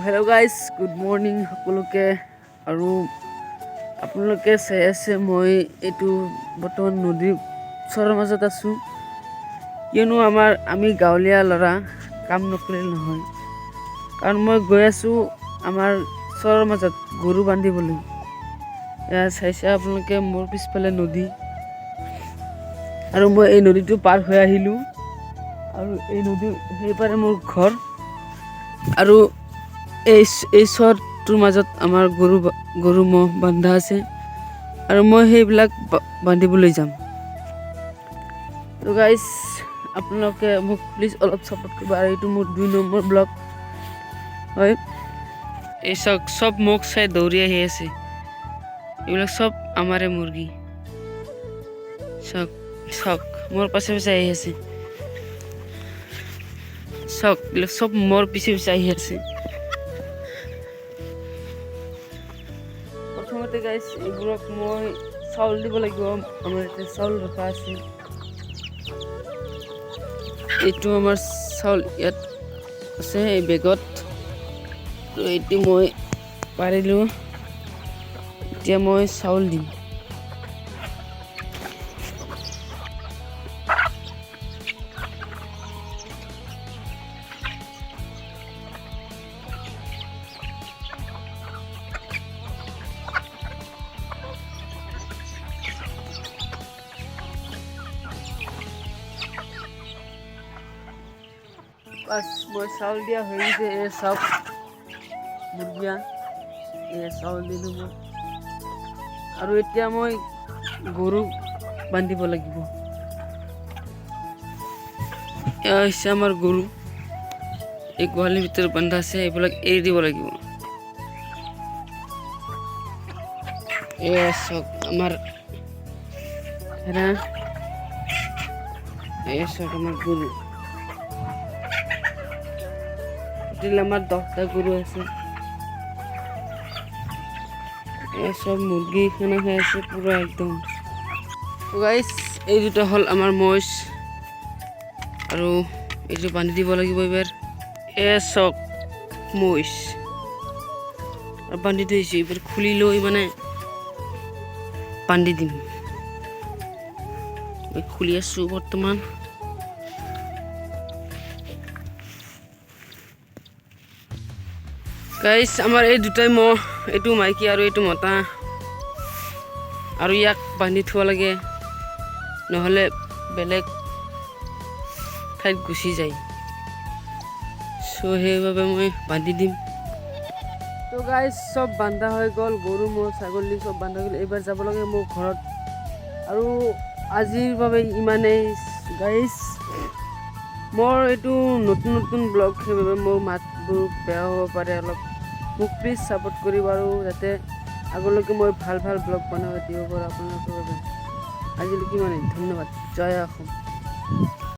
Hello' guys, good morning সকলোকে। আৰু আপোনালোকে চাই আছে মই এইটো বৰ্তমান নদীৰ ওচৰৰ মাজত আছোঁ, কিয়নো আমি গাঁৱলীয়া ল'ৰা কাম নকৰিলে নহয়। কাৰণ মই গৈ আছোঁ আমাৰ ওচৰৰ মাজত গৰু বান্ধিবলৈ। এয়া চাইছে আপোনালোকে মোৰ পিছফালে নদী, আৰু মই এই নদীটো পাৰ হৈ আহিলোঁ। আৰু এই নদীৰ সেইপাৰে মোৰ ঘৰ, আৰু এই চৰটোৰ মাজত আমাৰ গৰু ম'হ বন্ধা আছে, আৰু মই সেইবিলাক বান্ধিবলৈ যাম। তো গাইজ, আপোনালোকে মোক প্লিজ অলপ ছাপোৰ্ট কৰিব। আৰু এইটো মোৰ 2 নম্বৰ ব্লগ হয়। এই চাওক, চব মোক চাই দৌৰি আহি আছে। এইবিলাক চব আমাৰে মুৰ্গী। চাওক চাওক, মোৰ পাছে পাছে আহি আছে। চাওক, এইবিলাক চব মোৰ পিছে পিছে আহি আছে। প্ৰথমতে গাইজ, এইবোৰক মই চাউল দিব লাগিব। আমাৰ ইয়াতে চাউল ৰখা আছে। এইটো আমাৰ চাউল ইয়াত আছে, এই বেগত। তো এইটো মই পাৰিলোঁ, এতিয়া মই চাউল দিম। বাস মই চাউল দিয়া হৈ গৈছে। এই চাওক মুৰ্গীয়া, এই চাউল দিলোঁ মই। আৰু এতিয়া মই গৰু বান্ধিব লাগিব। এয়া হৈছে আমাৰ গৰু, এই গোহালিৰ ভিতৰত বন্ধা আছে। এইবিলাক এৰি দিব লাগিব। এয়া চাওক আমাৰ হেৰা, এয়া চাওক আমাৰ গৰু। আমাৰ 10টা গৰু আছে। এয়া চব মুৰ্গী খানা খাই আছে পুৰা একদম। গাইজ, এই দুটা হ'ল আমাৰ মহিষ, আৰু এইটো বান্ধি দিব লাগিব এইবাৰ। এয়া চাওক মহিষ, আৰু বান্ধি থৈছোঁ। এইবাৰ খুলি লৈ মানে বান্ধি দিম। মই খুলি আছোঁ বৰ্তমান। গাইজ, আমাৰ এই দুটাই ম'হ, এইটো মাইকী আৰু এইটো মতা। আৰু ইয়াক বান্ধি থ'ব লাগে, নহ'লে বেলেগ ঠাইত গুচি যায়। চ' সেইবাবে মই বান্ধি দিম। তো গাইজ, চব বান্ধা হৈ গ'ল। গৰু ম'হ ছাগলী চব বান্ধা হৈ গ'ল। এইবাৰ যাব লাগে মোৰ ঘৰত। আৰু আজিৰ বাবে ইমানেই গাইজ। মোৰ এইটো নতুন ব্লগ, সেইবাবে মোৰ মাতবোৰ বেয়া হ'ব পাৰে অলপ। মোক প্লিজ ছাপোৰ্ট কৰিব, আৰু যাতে আগলৈকে মই ভাল ব্লগ বনাই দিব পাৰোঁ আপোনালোকৰ বাবে। আজিলৈকে ইমানেই, ধন্যবাদ। জয় অসম।